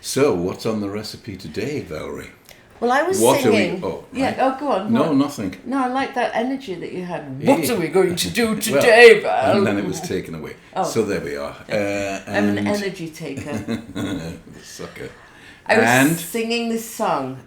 So, what's on the recipe today, Valerie? Well, I was What singing. are we... Oh, yeah. right. Oh, go on. No, what? nothing. No, I like that energy that you had. Yeah. What are we going to do today, Val? And then it was taken away. Oh. So there we are. I'm an energy taker. Sucker. I was singing this song.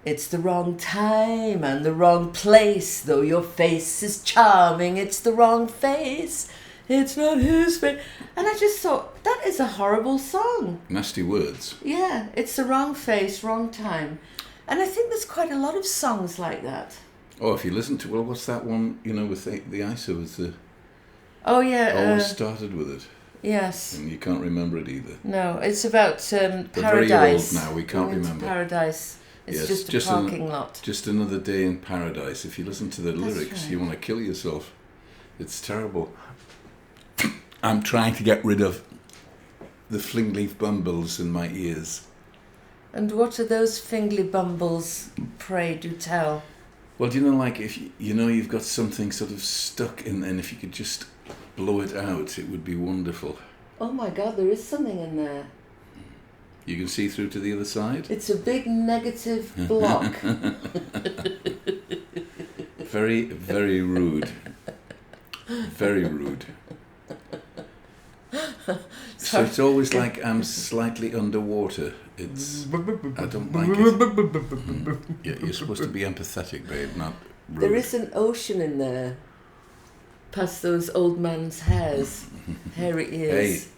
It's the wrong time and the wrong place. Though your face is charming, it's the wrong face. It's not his face. And I just thought, that is a horrible song. Nasty words. Yeah, it's the wrong face, wrong time. And I think there's quite a lot of songs like that. Oh, if you listen to... Well, what's that one, with the ISO? With the... Oh, yeah. Always started with it. Yes. And you can't remember it either. No, it's about Paradise. They're very old now, we can't remember. Paradise. It's just a parking lot. Just another day in paradise. If you listen to the lyrics, you want to kill yourself. It's terrible. I'm trying to get rid of the fling leaf bumbles in my ears. And what are those fingly bumbles, pray do tell? Well, like if you've got something sort of stuck in, and if you could just blow it out, it would be wonderful. Oh my God, there is something in there. You can see through to the other side? It's a big negative block. Very, very rude. Very rude. So it's always like I'm slightly underwater. I don't like it. You're supposed to be empathetic, babe, not rude. There is an ocean in there. Past those old man's hairy ears. Hey.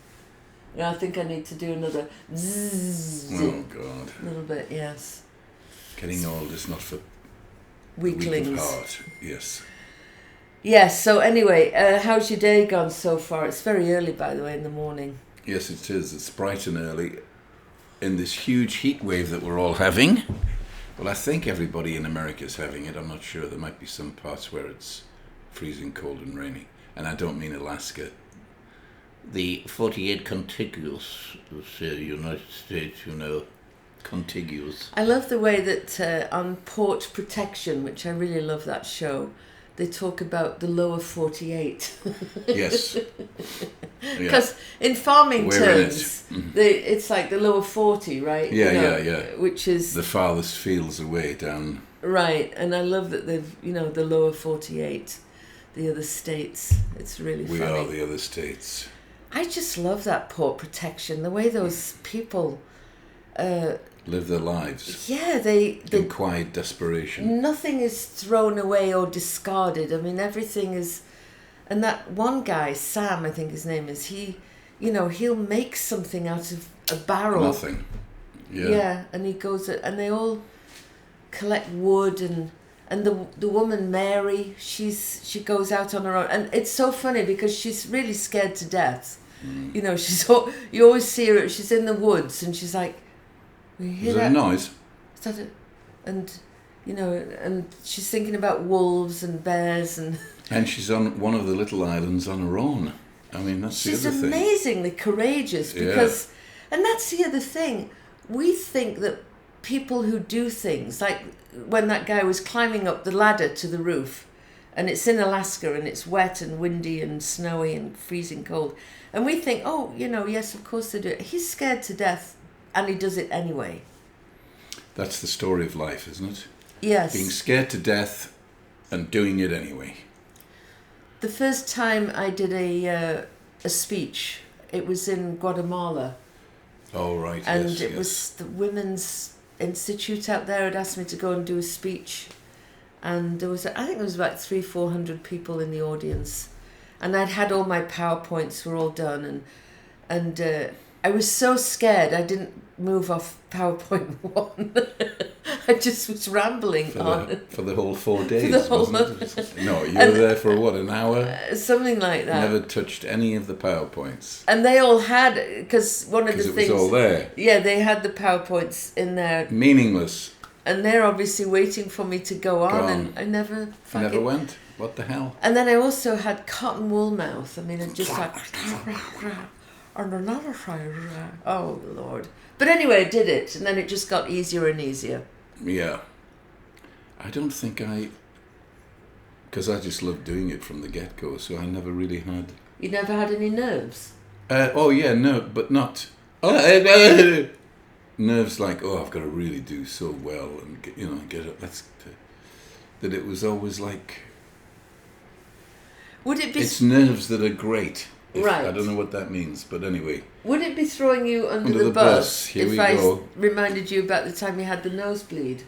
Yeah, I think I need to do another zzz. Oh, God. A little bit, yes. Getting old is not for weaklings. Weak of heart, yes. Yes, so anyway, how's your day gone so far? It's very early, by the way, in the morning. Yes, it is. It's bright and early in this huge heat wave that we're all having. Well, I think everybody in America is having it. I'm not sure. There might be some parts where it's freezing cold and rainy. And I don't mean Alaska. The 48 contiguous United States, contiguous. I love the way that on Port Protection, which I really love that show, they talk about the lower 48. Yes. Because in farming We're terms, in it. It's like the lower 40, right? Yeah. Which is... the farthest fields away down. Right, and I love that they've, the lower 48, the other states. It's really funny. We are the other states. I just love that Port Protection, the way those people... live their lives. Yeah, they in quiet desperation. Nothing is thrown away or discarded. I mean, everything is... And that one guy, Sam, I think his name is, he'll make something out of a barrel. Nothing. Yeah. Yeah, and he goes... And they all collect wood, and the woman, Mary, she goes out on her own. And it's so funny because she's really scared to death. Mm. You always see her, she's in the woods, and she's like... Is there a noise? Is that it? And, and she's thinking about wolves and bears and... And she's on one of the little islands on her own. I mean, that's the other thing. She's amazingly courageous because... Yeah. And that's the other thing. We think that people who do things, like when that guy was climbing up the ladder to the roof, and it's in Alaska and it's wet and windy and snowy and freezing cold, and we think, yes, of course they do it. He's scared to death. And he does it anyway. That's the story of life, isn't it? Yes. Being scared to death and doing it anyway. The first time I did a speech, it was in Guatemala. Oh, right, and it was the Women's Institute out there had asked me to go and do a speech. And I think there was about 300-400 people in the audience. And I'd had all my PowerPoints were all done. And I was so scared I didn't move off PowerPoint 1. I just was rambling for the whole 4 days, wasn't it? No, you were there for an hour? Something like that. Never touched any of the PowerPoints. And they all had, because one of the things... Because it was all there. Yeah, they had the PowerPoints in there. Meaningless. And they're obviously waiting for me to go on. And I never... Never went? What the hell? And then I also had cotton wool mouth. I mean, it just like... And another side, oh Lord. But anyway, I did it, and then it just got easier and easier. Yeah. I don't think because I just loved doing it from the get-go, so I never really had... You never had any nerves? No, but not nerves like, oh, I've got to really do so well and get up. That it was always like. Would it be? It's nerves that are great. Right. I don't know what that means, but anyway. Would it be throwing you under the bus Here if we I go. reminded you about the time you had the nosebleed?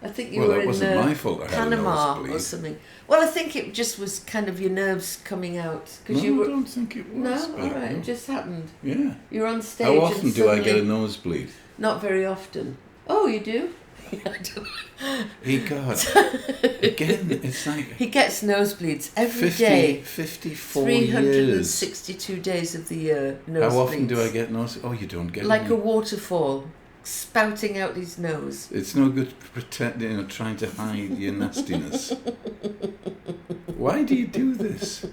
I think you were that in wasn't my fault. I had a Panama nosebleed. or something. Well, I think it just was kind of your nerves coming out No, you were. I don't think it was. No, all right, it just happened. Yeah. You were on stage. How often and do I suddenly- get a nosebleed? Not very often. Oh, you do? God. Again, it's like He gets nosebleeds every 50, day. 54 years. 362 days of the year. Nosebleeds. How often do I get nosebleeds? Oh, you don't get Like any. a waterfall, spouting out his nose. It's no good pretending, trying to hide your nastiness. Why do you do this?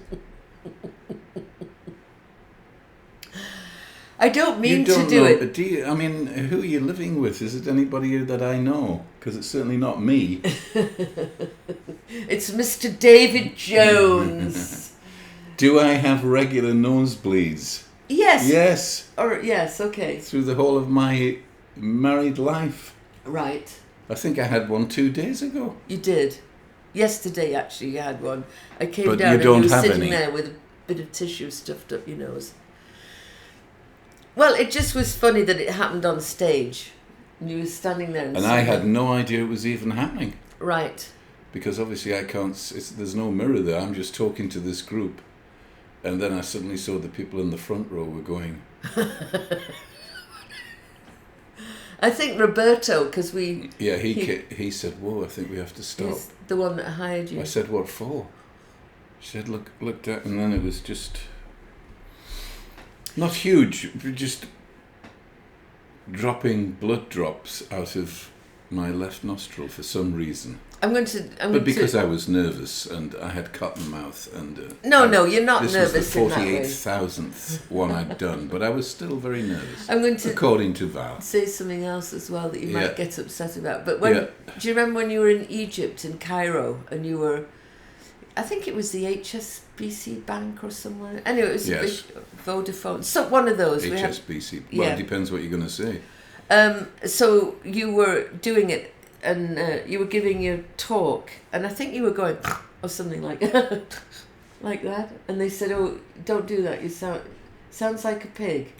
I don't mean You don't to do know, it. do you? I mean, who are you living with? Is it anybody that I know? Because it's certainly not me. It's Mr. David Jones. Do I have regular nosebleeds? Yes. Yes. Or yes, okay. Through the whole of my married life. Right. I think I had one 2 days ago. You did. Yesterday, actually, you had one. I came But down you and don't you were have sitting any. there with a bit of tissue stuffed up your nose. Well, it just was funny that it happened on stage. And you were standing there. And I had no idea it was even happening. Right. Because obviously I can't, there's no mirror there. I'm just talking to this group. And then I suddenly saw the people in the front row were going. I think Roberto, because we... Yeah, he said, whoa, I think we have to stop. He's the one that hired you. I said, what for? She said, looked at, and then it was just... Not huge, just dropping blood drops out of my left nostril for some reason. But because I was nervous and I had cotton mouth and... No, you're not this nervous was the in that way. 48,000th one I'd done, but I was still very nervous, I'm going to according to Val. say something else as well that you Yeah. might get upset about. But do you remember when you were in Egypt, in Cairo, and you were... I think it was the HSBC Bank or somewhere. Anyway, it was a big Vodafone. So one of those. HSBC. Well, it depends what you're going to say. So you were doing it, and you were giving your talk, and I think you were going or something like like that. And they said, "Oh, don't do that. You sounds like a pig."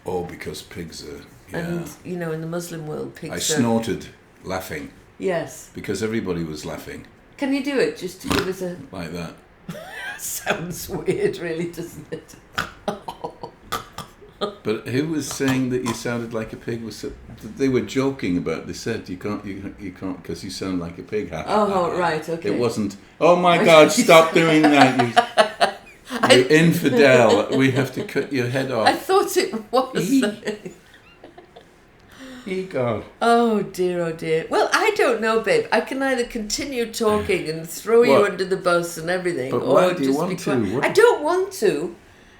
Oh, because pigs are. Yeah. And in the Muslim world, pigs. I snorted, laughing. Yes. Because everybody was laughing. Can you do it just to give us a... Like that. Sounds weird, really, doesn't it? But who was saying that you sounded like a pig? They were joking about. They said you can't because you sound like a pig. Oh, right, okay. It wasn't. Oh my God! Stop doing that, you infidel! We have to cut your head off. I thought it was. God. Oh dear. Well, I don't know, babe. I can either continue talking and throw you under the bus and everything, but or why do you just want be to? quiet. I don't want to.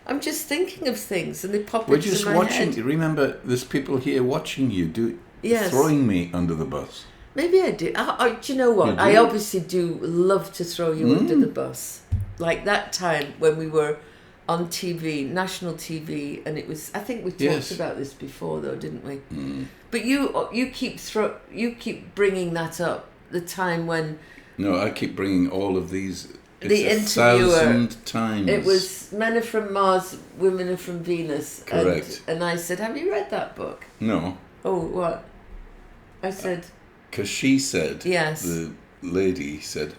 I'm just thinking of things and they pop We're into just my watching. head. Remember, there's people here watching you Yes. throwing me under the bus. Maybe I do. Do you know what? You do? I obviously do love to throw you under the bus. Like that time when we were on TV, national TV, and it was. I think we talked about this before, though, didn't we? Mm. But you keep bringing that up. The time when. No, I keep bringing all of these. It's the interviewer. 1,000 times. It was Men Are From Mars, Women Are From Venus. Correct. And I said, have you read that book? No. Oh, what? I said... Because she said... Yes. The lady said...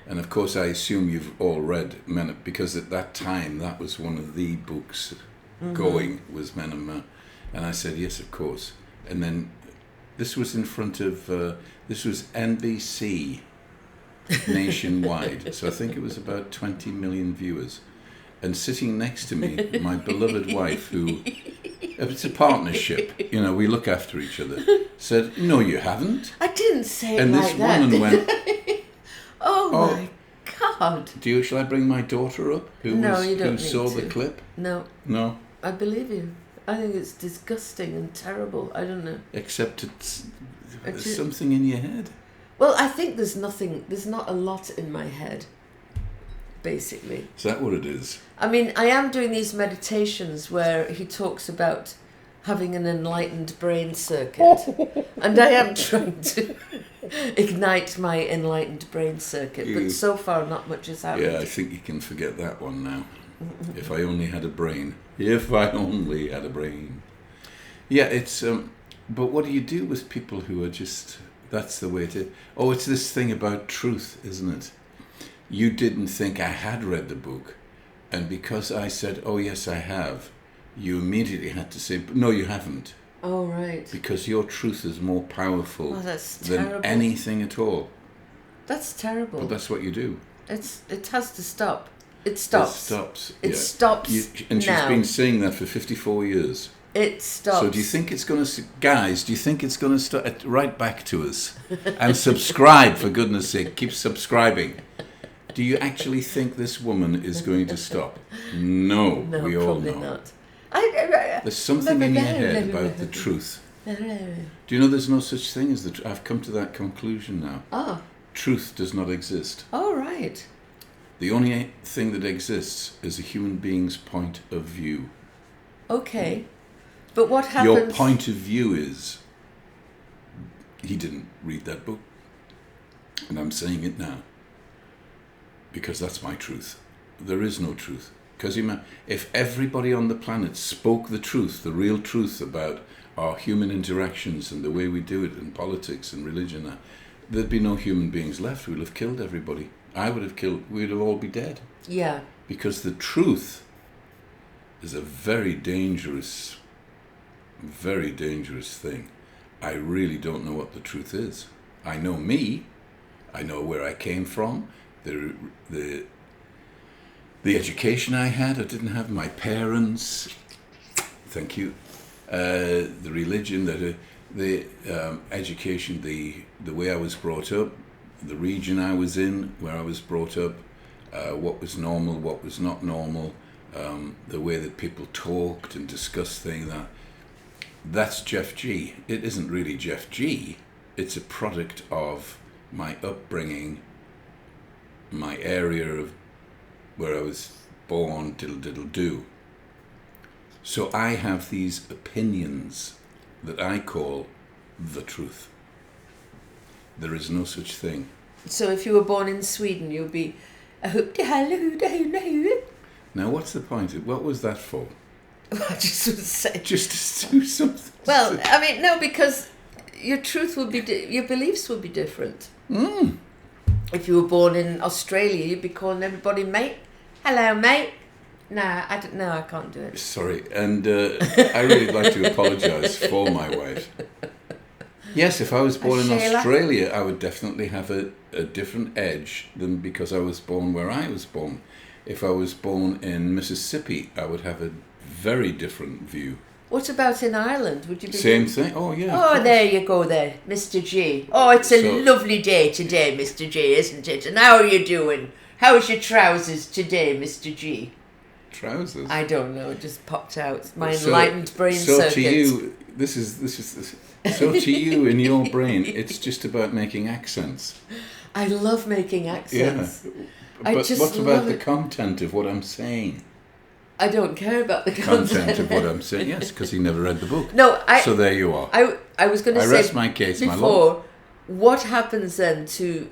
And of course I assume you've all read Men... Because at that time, that was one of the books going, was Men and Man. And I said, yes, of course. And then this was in front of... this was NBC... nationwide, so I think it was about 20 million viewers, and sitting next to me, my beloved wife, who it's a partnership, we look after each other, said, "No, you haven't." I didn't say and it this like that. woman went, oh my God! Shall I bring my daughter up? You don't saw need the clip? No, I believe you. I think it's disgusting and terrible. I don't know. Except there's something in your head. Well, I think there's not a lot in my head, basically. Is that what it is? I mean, I am doing these meditations where he talks about having an enlightened brain circuit. And I am trying to ignite my enlightened brain circuit, but so far not much has happened. Yeah, I think you can forget that one now. If I only had a brain. If I only had a brain. Yeah, it's... but what do you do with people who are just... That's the way to... Oh, it's this thing about truth, isn't it? You didn't think I had read the book. And because I said, oh, yes, I have, you immediately had to say, no, you haven't. Oh, right. Because your truth is more powerful than anything at all. That's terrible. But that's what you do. It has to stop. It stops. It stops. It stops and she's been saying that for 54 years. It stops. So do you think it's going to... Guys, do you think it's going to start... Right back to us. And subscribe, for goodness sake. Keep subscribing. Do you actually think this woman is going to stop? No, we all know. Probably not. There's something in your head about the truth. Do you know there's no such thing as the truth? I've come to that conclusion now. Oh. Truth does not exist. Oh, right. The only thing that exists is a human being's point of view. Okay. But what happens... Your point of view is... He didn't read that book. And I'm saying it now. Because that's my truth. There is no truth. Because if everybody on the planet spoke the truth, the real truth about our human interactions and the way we do it in politics and religion, there'd be no human beings left. We'd have killed everybody. I would have killed... We'd have all be dead. Yeah. Because the truth is a very dangerous thing. I really don't know what the truth is. I know me. I know where I came from. The education I had, I didn't have. My parents, thank you. The religion, the education, the way I was brought up, the region I was in, where I was brought up, what was normal, what was not normal, the way that people talked and discussed things. That's Jeff G. It isn't really Jeff G. It's a product of my upbringing, my area of where I was born, diddle-diddle-do. So I have these opinions that I call the truth. There is no such thing. So if you were born in Sweden, you'd be... Now, what's the point? What was that for? I just would say... Just to do something. Well, I mean, no, because your truth would be... your beliefs would be different. Mm. If you were born in Australia, you'd be calling everybody mate. Hello, mate. Nah, I don't know. I can't do it. Sorry, and I really like to apologise for my wife. Yes, if I was born in Australia, I would definitely have a different edge than because I was born where I was born. If I was born in Mississippi, I would have a very different view. What about in Ireland? Would you be... Same thing? Oh, yeah. Oh, there you go there, Mr. G. Oh, it's a lovely day today, Mr. G, isn't it? And how are you doing? How's your trousers today, Mr. G? Trousers? I don't know, it just popped out. My enlightened brain circuit. So to you, this is so to you in your brain, it's just about making accents. I love making accents. Yeah. But what about the content of what I'm saying? I don't care about the content of what I'm saying. Yes, because he never read the book. No, so there you are. I was going to say... I rest my case, my lord. Before, what happens then to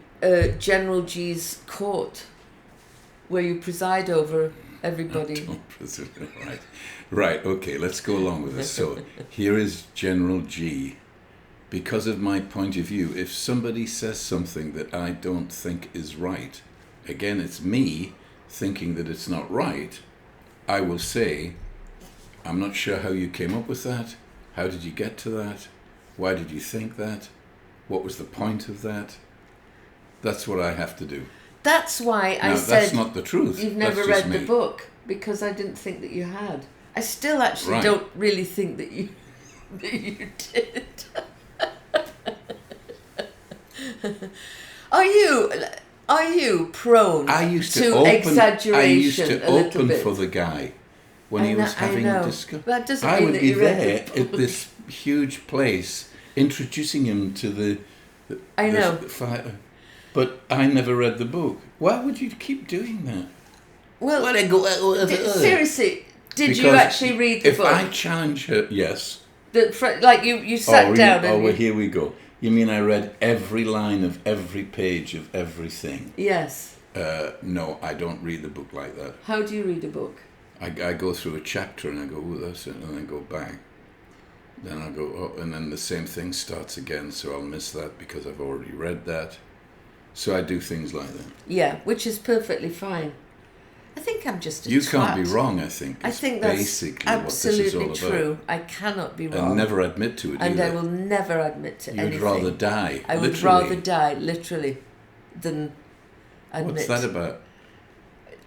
General G's court, where you preside over everybody? Right, okay, let's go along with this. So, here is General G. Because of my point of view, if somebody says something that I don't think is right, again, it's me thinking that it's not right, I will say, I'm not sure how you came up with that. How did you get to that? Why did you think that? What was the point of that? That's what I have to do. That's why I said... that's not the truth. You've never read the book, because I didn't think that you had. I still actually don't really think that you did. Are you prone to exaggeration? I used to a little open bit? for the guy when he was having a discussion. That doesn't I mean would that be you read there the at this huge place, introducing him to the fighter. But I never read the book. Why would you keep doing that? Well, seriously, Did you actually read the if book? I challenge her, yes. Like you sat down and... well, here we go. You mean I read every line of every page of everything? Yes. No, I don't read the book like that. How do you read a book? I go through a chapter and I go, oh, that's it, and then go back. Then I'll go, oh, and then the same thing starts again, so I'll miss that because I've already read that. So I do things like that. Yeah, which is perfectly fine. I think I'm just a You twat. can't be wrong, I think. I think that's basically absolutely what this is all true. about. I cannot be wrong. And never admit to it And either. I will never admit to anything. You'd rather die, I would literally. rather die, literally, than admit. What's that about?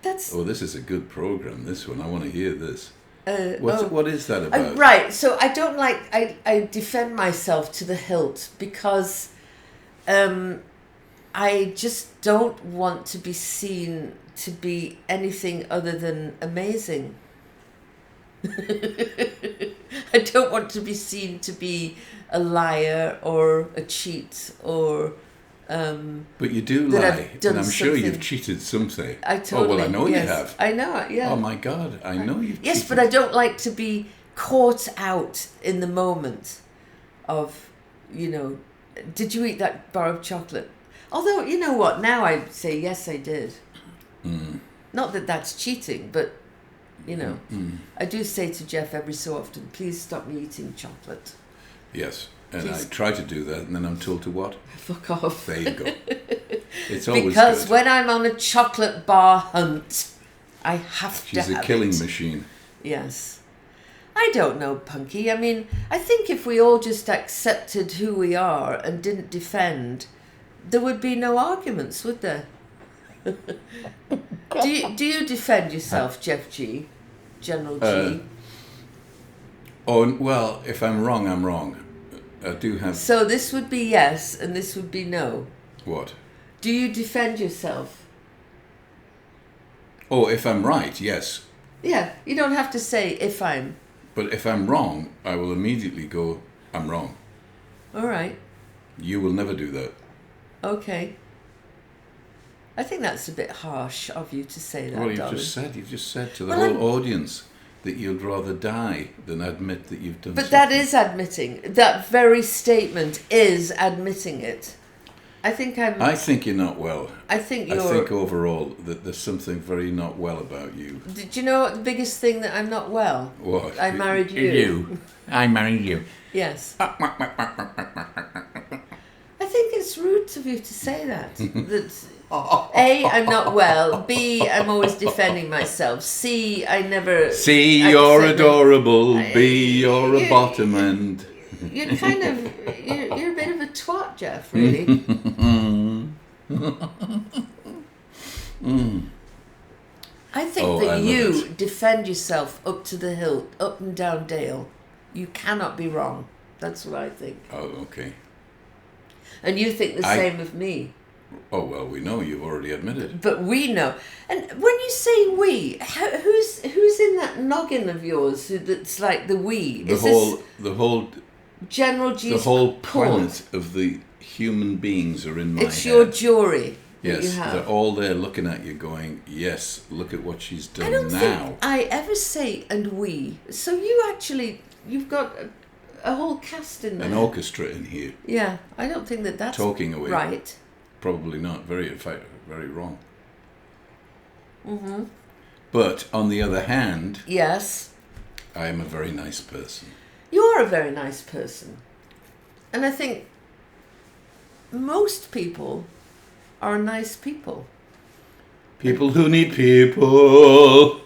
That's... Oh, this is a good program, this one. I want to hear this. What is that about? Right, so I don't like... I defend myself to the hilt because I just don't want to be seen to be anything other than amazing. I don't want to be seen to be a liar or a cheat or... but you do lie, and I'm sure you've cheated something. I totally... Oh, well, I know yes, you have. I know, yeah. Oh, my God, I know you've Yes, cheated. but I don't like to be caught out in the moment of, did you eat that bar of chocolate? Although, you know what, now I say, yes, I did. Mm. Not that that's cheating, but, I do say to Jeff every so often, please stop me eating chocolate. Yes, and Please. I try to do that, and then I'm told to what? Fuck off. There you go. It's always Because good. when I'm on a chocolate bar hunt, I have to She's have a killing it. machine. Yes. I don't know, Punky. I mean, I think if we all just accepted who we are and didn't defend, there would be no arguments, would there? Do you defend yourself, Jeff G? General G? Well, if I'm wrong, I'm wrong. I do have... So this would be yes, and this would be no. What? Do you defend yourself? Oh, if I'm right, yes. Yeah, you don't have to say if I'm... But if I'm wrong, I will immediately go, I'm wrong. All right. You will never do that. Okay. I think that's a bit harsh of you to say that, Well, you've darling. just said to the whole audience that you'd rather die than admit that you've done But something. that is admitting. That very statement is admitting it. I think you're not well. I think overall that there's something very not well about you. Did you know what the biggest thing that I'm not well? What? I married you. You. I married you. Yes. I think it's rude of you to say that. That A, I'm not well. B, I'm always defending myself. C, I never... C, you're adorable. B, you're a bottom end. You're kind of... You're a bit of a twat, Jeff, really. I think that you defend yourself up to the hilt, up and down Dale. You cannot be wrong. That's what I think. Oh, okay. And you think the same of me. Oh, well, we know, you've already admitted. But we know. And when you say we, who's in that noggin of yours that's like the we? The whole General G's the whole court. planet of the human beings are in my head. It's your jury that you Yes, have. they're all there looking at you going, yes, look at what she's done I don't now. think I ever say and we. So you've got a whole cast in there. An orchestra in here. Yeah, I don't think that's talking away. right. Probably not. Very wrong. Mm-hmm. But on the other hand, Yes. I am a very nice person. You're a very nice person. And I think most people are nice people. People who need people.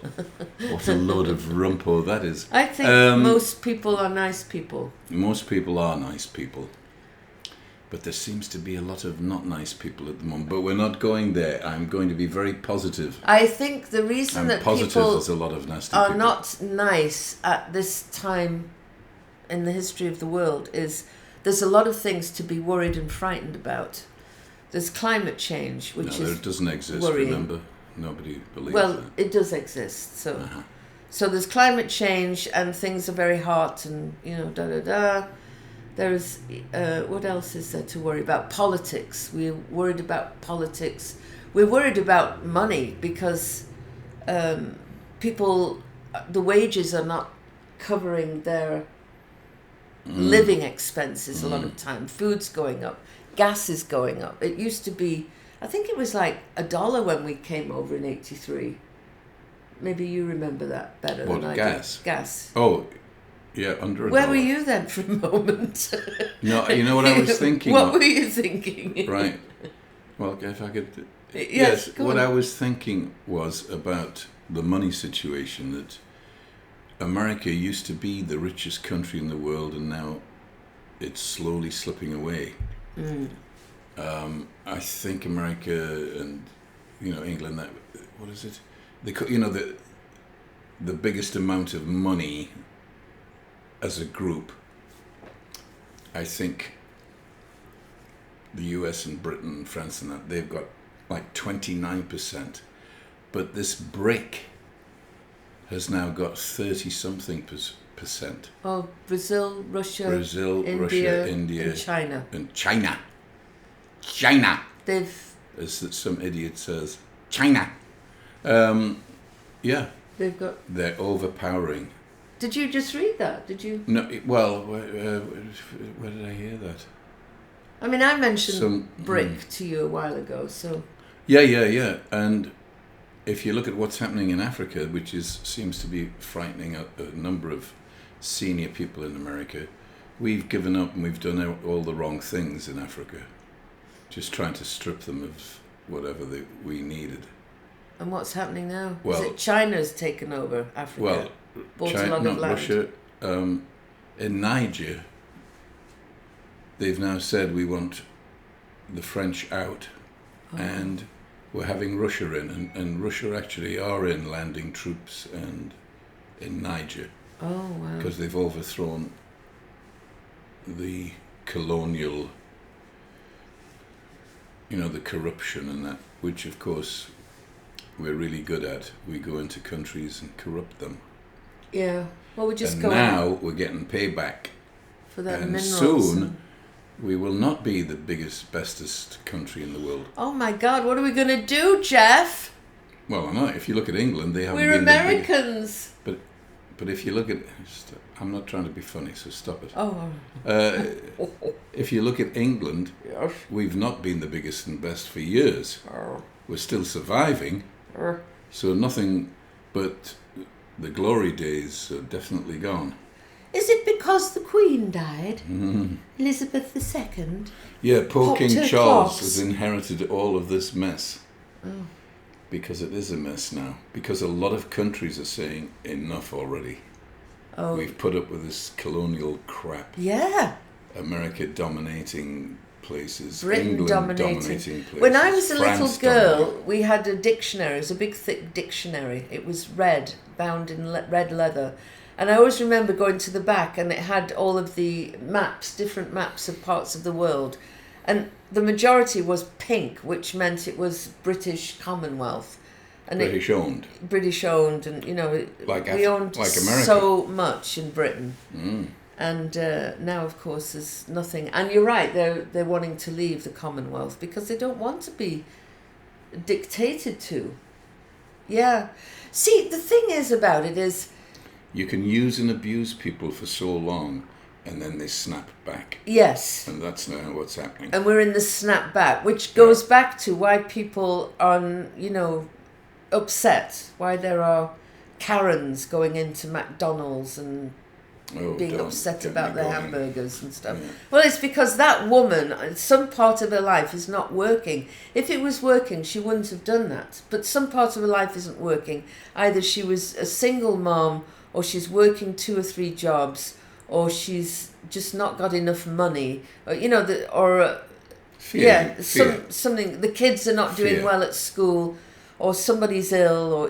What a load of rumpo that is. I think most people are nice people. Most people are nice people. But there seems to be a lot of not nice people at the moment. But we're not going there. I'm going to be very positive. I think the reason that people there's a lot of nasty are people. not nice at this time in the history of the world is there's a lot of things to be worried and frightened about. There's climate change, which it doesn't exist, worrying. remember? Nobody believes Well, that. it does exist. So, Uh-huh. so there's climate change and things are very hot and, da-da-da. There's, what else is there to worry about? Politics. We're worried about politics. We're worried about money because people the wages are not covering their living expenses a lot of time. Food's going up, gas is going up. It used to be, I think it was like $1 when we came over in '83. Maybe you remember that better than I gas? do. Gas. Oh, yeah, under $1. Where were you then for a moment? No, you know what I was thinking? What were you thinking? Right. Well, if I could... Yes, what I was thinking was about the money situation, that America used to be the richest country in the world, and now it's slowly slipping away. I think America and, England, what is it? The biggest amount of money as a group, I think the US and Britain and France and that, they've got like 29%, but this BRIC has now got 30-something percent. Oh, Brazil, Russia, India, and China. And China. They've... As some idiot says, China. Yeah. They've got... They're overpowering. Did you just read that? Did you? No, well, where did I hear that? I mean, I mentioned BRIC to you a while ago, so... Yeah. And if you look at what's happening in Africa, which seems to be frightening a number of senior people in America, we've given up and we've done all the wrong things in Africa, just trying to strip them of whatever we needed. And what's happening now? Well, is it China's taken over Africa? Well, China, not Russia. In Niger, they've now said we want the French out, and we're having Russia in, and Russia actually are in, landing troops and in Niger. Oh, wow. Because they've overthrown the colonial, the corruption and that, which of course we're really good at. We go into countries and corrupt them. Yeah. Well, we just and go now we're getting payback. For that and minerals. Soon we will not be the biggest, bestest country in the world. Oh my God, what are we going to do, Jeff? Well, I know. If you look at England, they haven't We're been Americans. But if you look at... I'm not trying to be funny, so stop it. Oh. If you look at England, Yes. we've not been the biggest and best for years. We're still surviving. So nothing but the glory days are definitely gone. Is it because the Queen died? Elizabeth II? Yeah, poor Popped King her Charles clogs. has inherited all of this mess. Oh. Because it is a mess now. Because a lot of countries are saying enough already. Oh. We've put up with this colonial crap. Yeah. America dominating places. Britain England dominating places. When I was a France little girl, dominating. we had a dictionary. It was a big, thick dictionary. It was red, bound in red leather. And I always remember going to the back, and it had all of the maps, different maps of parts of the world. And the majority was pink, which meant it was British Commonwealth. And British owned. British owned, and we owned like America. so much in Britain. And now, of course, there's nothing. And you're right; they're wanting to leave the Commonwealth because they don't want to be dictated to. Yeah. See, the thing is about it is, you can use and abuse people for so long, and then they snap back. Yes. And that's now what's happening. And we're in the snapback, which goes back to why people are, upset. Why there are Karens going into McDonald's and being upset about their hamburgers and stuff. Yeah. Well, it's because that woman, some part of her life is not working. If it was working, she wouldn't have done that. But some part of her life isn't working. Either she was a single mom, or she's working 2 or 3 jobs, or she's just not got enough money, or fear. Something. The kids are not doing well at school, or somebody's ill, or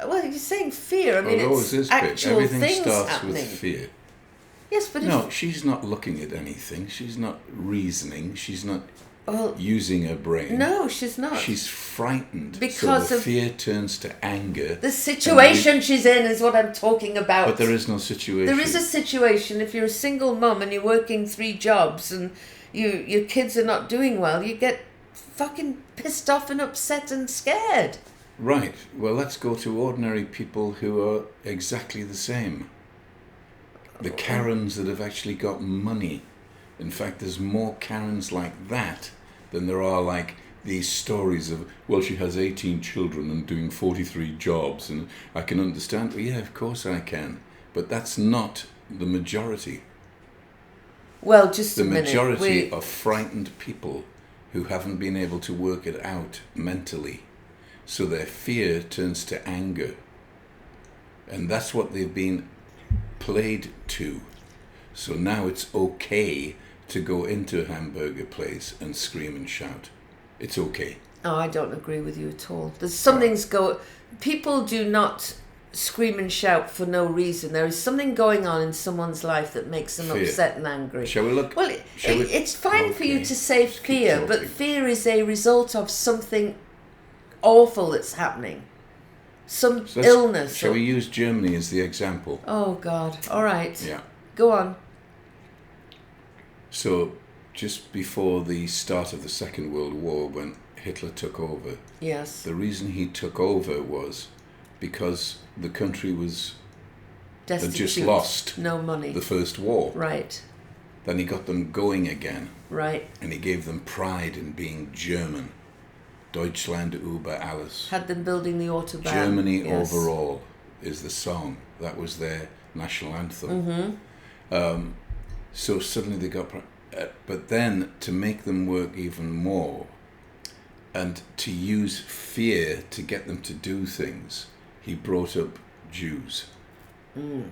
well, you're saying fear. I mean, it's actual Everything things starts happening. with fear. Yes, but no, she's not looking at anything. She's not reasoning. She's not using her brain. No, she's not. She's frightened because so the fear turns to anger. The situation she's in is what I'm talking about. But there is no situation. There is a situation. If you're a single mum and you're working 3 jobs and your kids are not doing well, you get fucking pissed off and upset and scared. Right. Well, let's go to ordinary people who are exactly the same. The Karens that have actually got money. In fact, there's more Karens like that than there are like these stories of, well, she has 18 children and doing 43 jobs, and I can understand. Well, yeah, of course I can. But that's not the majority. Well, just The a minute. majority are frightened people who haven't been able to work it out mentally. So their fear turns to anger. And that's what they've been played to. So now it's okay to go into a hamburger place and scream and shout. It's okay. Oh, I don't agree with you at all. There's something's People do not scream and shout for no reason. There is something going on in someone's life that makes them Fear. upset and angry. Shall we look? Well, it's fine for you to say fear, talking. but fear is a result of something awful that's happening. Some illness. Shall we use Germany as the example? Oh, God. All right. Yeah. Go on. So, just before the start of the Second World War, when Hitler took over, Yes. the reason he took over was because the country had just Destitute. lost No money. the First War. Right. Then he got them going again, Right. and he gave them pride in being German. Deutschland über alles. Had them building the Autobahn. Germany Yes. overall is the song. That was their national anthem. Mm-hmm. So suddenly they got... but then, to make them work even more, and to use fear to get them to do things, he brought up Jews. Mm.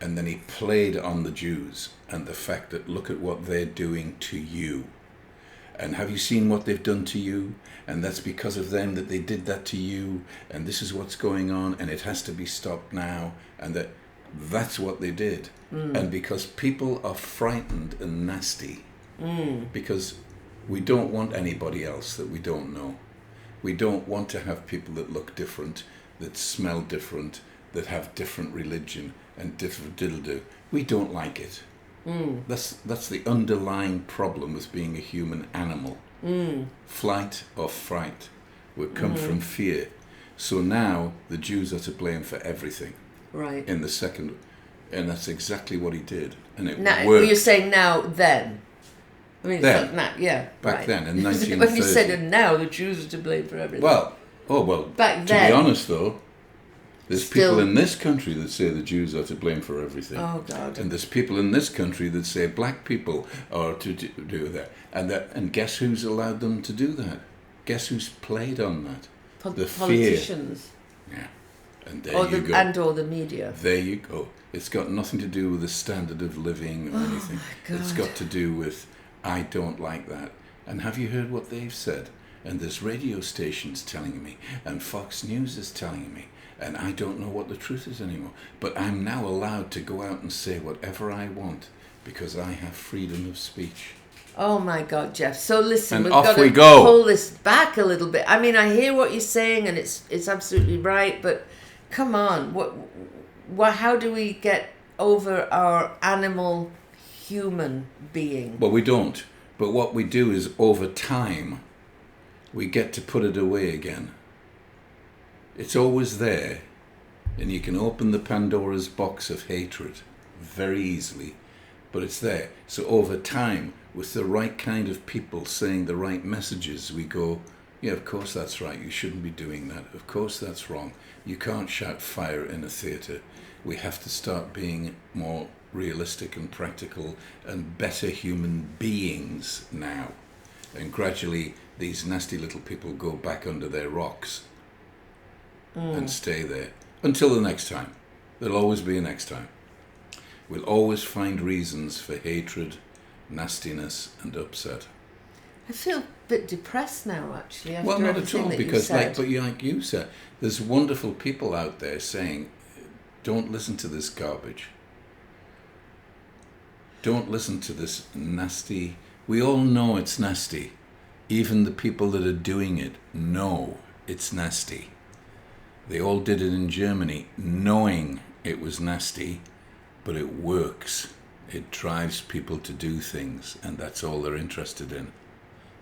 And then he played on the Jews and the fact that, look at what they're doing to you. And have you seen what they've done to you? And that's because of them that they did that to you. And this is what's going on, and it has to be stopped now. And that's what they did. Mm. And because people are frightened and nasty, because we don't want anybody else that we don't know. We don't want to have people that look different, that smell different, that have different religion and different diddle-do. We don't like it. That's the underlying problem with being a human animal. Flight or fright would come from fear. So now the Jews are to blame for everything. Right. In the second, and that's exactly what he did, and it Now, worked. you're saying now, then. I mean, Then. it's like now, yeah. Back right. then, in When 1930. you said and now, the Jews are to blame for everything. Well, Back to then. be honest though, there's Still- people in this country that say the Jews are to blame for everything. Oh, God. And there's people in this country that say black people are to do that. And guess who's allowed them to do that? Guess who's played on that? The fear. Politicians. Yeah. And there you go. Or the media. There you go. It's got nothing to do with the standard of living or anything. my It's God. got to do with, I don't like that. And have you heard what they've said? And there's radio stations telling me, and Fox News is telling me, and I don't know what the truth is anymore. But I'm now allowed to go out and say whatever I want because I have freedom of speech. Oh my God, Jeff. So listen, And we've off got we to go. pull this back a little bit. I mean, I hear what you're saying, and it's absolutely right. But come on, what? How do we get over our animal human being? Well, we don't. But what we do is, over time, we get to put it away again. It's always there, and you can open the Pandora's box of hatred very easily, but it's there. So over time, with the right kind of people saying the right messages, we go, yeah, of course that's right, you shouldn't be doing that. Of course that's wrong. You can't shout fire in a theatre. We have to start being more realistic and practical and better human beings now. And gradually, these nasty little people go back under their rocks and stay there until the next time. There'll always be a next time. We'll always find reasons for hatred, nastiness, and upset. I feel a bit depressed now, actually. After Well, not at everything all, that you because said. like you said, there's wonderful people out there saying, don't listen to this garbage. Don't listen to this nasty. We all know it's nasty. Even the people that are doing it know it's nasty. They all did it in Germany knowing it was nasty, but it works. It drives people to do things, and that's all they're interested in.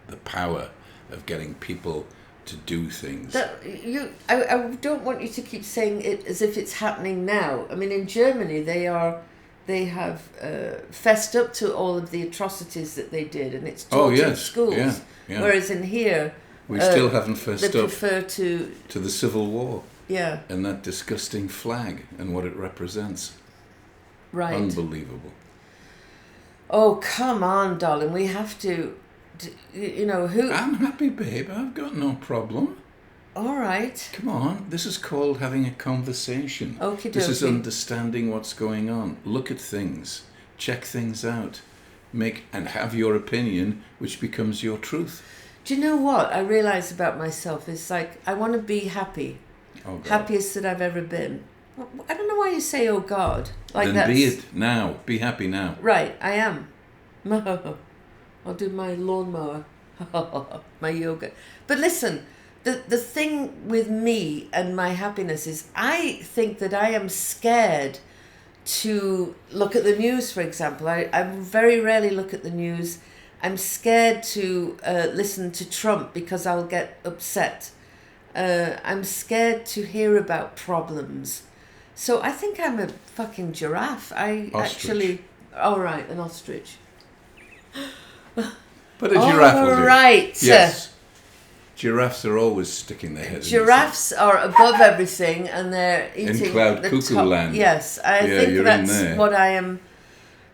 The power of getting people to do things. I don't want you to keep saying it as if it's happening now. I mean, in Germany, they have fessed up to all of the atrocities that they did, and it's taught in schools. Yeah. Whereas in here, we still haven't fessed up to the Civil War. Yeah. And that disgusting flag and what it represents. Right. Unbelievable. Oh, come on, darling. We have to, who... I'm happy, babe. I've got no problem. All right. Come on. This is called having a conversation. Okie dokie. This is understanding what's going on. Look at things. Check things out. And have your opinion, which becomes your truth. Do you know what I realise about myself? It's like, I want to be happy. Oh, God. Happiest that I've ever been. I don't know why you say, oh, God. Like then be it now. Be happy now. Right, I am. I'll do my lawnmower. My yoga. But listen, the thing with me and my happiness is I think that I am scared to look at the news, for example. I very rarely look at the news. I'm scared to listen to Trump because I'll get upset. I'm scared to hear about problems. So I think I'm a fucking giraffe. All right, an ostrich. But a giraffe will do. Right. Yes. Giraffes are always sticking their heads. Giraffes are above everything, and they're eating in cloud the cuckoo top. land. Yes, I think that's what I am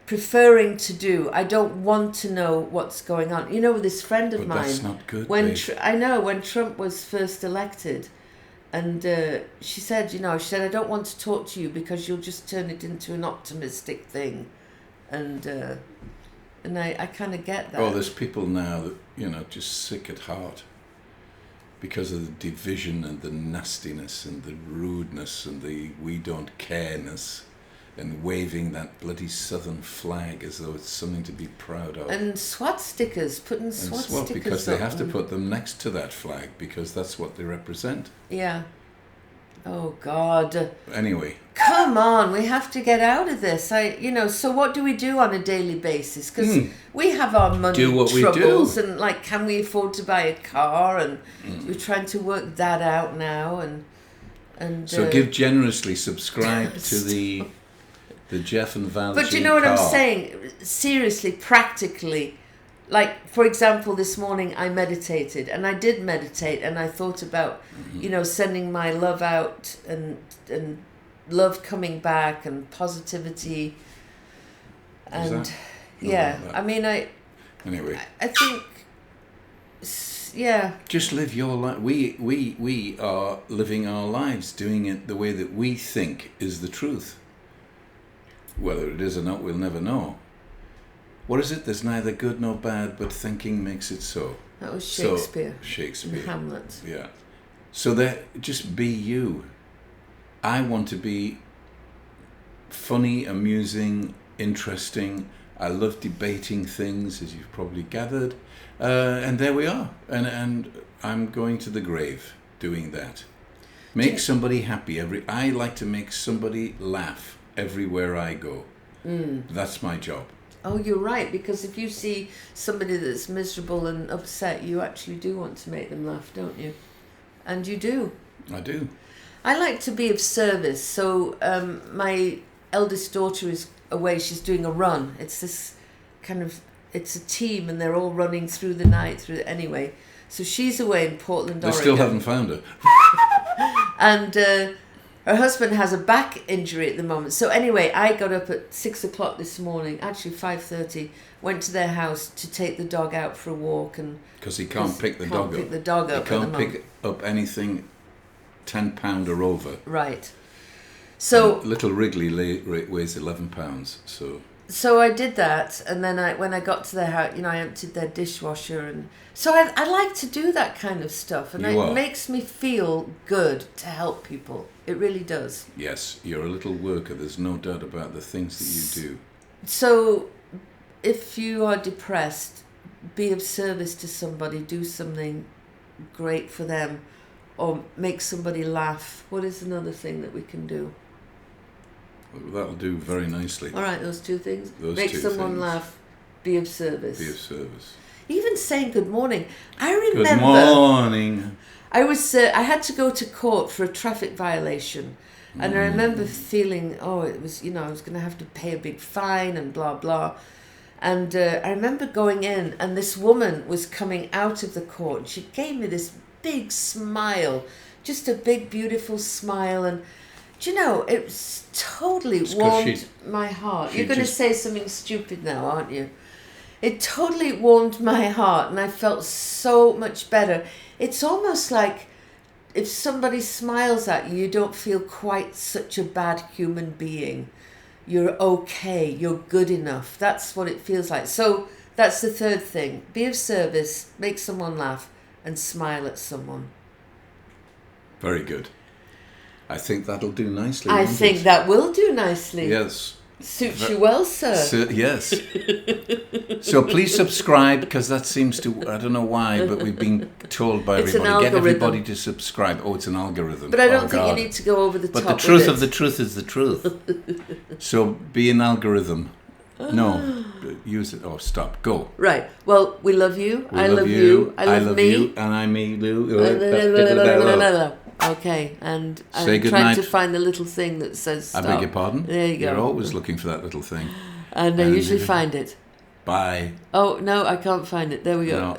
preferring to do. I don't want to know what's going on. You know, this friend of mine. That's not good. When when Trump was first elected, and she said, I don't want to talk to you because you'll just turn it into an optimistic thing, and I kind of get that. Oh, there's people now that just sick at heart because of the division and the nastiness and the rudeness and the we don't care-ness and waving that bloody southern flag as though it's something to be proud of. And SWAT stickers, putting SWAT stickers because they have to and... put them next to that flag because that's what they represent. Yeah. Oh, God. Anyway. Come on, we have to get out of this. So what do we do on a daily basis? Because we have our money troubles and can we afford to buy a car? And we're trying to work that out now. And so give generously, subscribe to the Jeff and Val. But you know what I'm saying? Seriously, practically. For example, this morning I meditated, and I did meditate, and I thought about, sending my love out and love coming back and positivity. And Anyway, I think, yeah. Just live your life. We are living our lives, doing it the way that we think is the truth. Whether it is or not, we'll never know. What is it? There's neither good nor bad, but thinking makes it so. That was Shakespeare. Shakespeare. Hamlet. Yeah. So just be you. I want to be funny, amusing, interesting. I love debating things, as you've probably gathered. And there we are. And I'm going to the grave doing that. Make somebody happy. I like to make somebody laugh everywhere I go. That's my job. Oh, you're right, because if you see somebody that's miserable and upset, you actually do want to make them laugh, don't you? And you do. I do. I like to be of service. So my eldest daughter is away. She's doing a run. It's this it's a team, and they're all running through the night. Anyway, so she's away in Portland, Oregon. They still haven't found her. And her husband has a back injury at the moment. So anyway, I got up at 6:00 this morning, actually 5:30, went to their house to take the dog out for a walk. Because he can't pick the dog up. He can't pick up anything 10 pound or over. Right. So little Wrigley weighs 11 pounds. So I did that, and then when I got to their house, I emptied their dishwasher, and so I like to do that kind of stuff, and it makes me feel good to help people. It really does. Yes, you're a little worker. There's no doubt about the things that you do. So, if you are depressed, be of service to somebody. Do something great for them, or make somebody laugh. What is another thing that we can do? Well, that'll do very nicely. All right, those two things. Make someone laugh. Be of service. Be of service. Even saying good morning. I remember. Good morning. I had to go to court for a traffic violation, and I remember feeling, it was, I was going to have to pay a big fine and blah blah. And I remember going in, and this woman was coming out of the court. And she gave me this big smile, just a big beautiful smile, and do you know, it totally warmed my heart. You're going to say something stupid now, aren't you? It totally warmed my heart, and I felt so much better. It's almost like if somebody smiles at you, you don't feel quite such a bad human being. You're okay, you're good enough. That's what it feels like. So that's the third thing. Be of service, make someone laugh, and smile at someone. Very good. I think that'll do nicely. I think that will do nicely. Yes. Suits you well, sir. Yes. So please subscribe, because that seems to, I don't know why, but we've been told by everybody, get everybody to subscribe. Oh, it's an algorithm. But I don't think you need to go over the top. But the truth of the truth is the truth. So be an algorithm. No, use it. Oh, stop. Go. Right. Well, we love you. I love you. I love me. You, and I me you. Okay, and I'm Say good trying night. to find the little thing that says stop. I beg your pardon? There you go. You're always looking for that little thing. And I usually find it. Bye. Oh, no, I can't find it. There we go. No.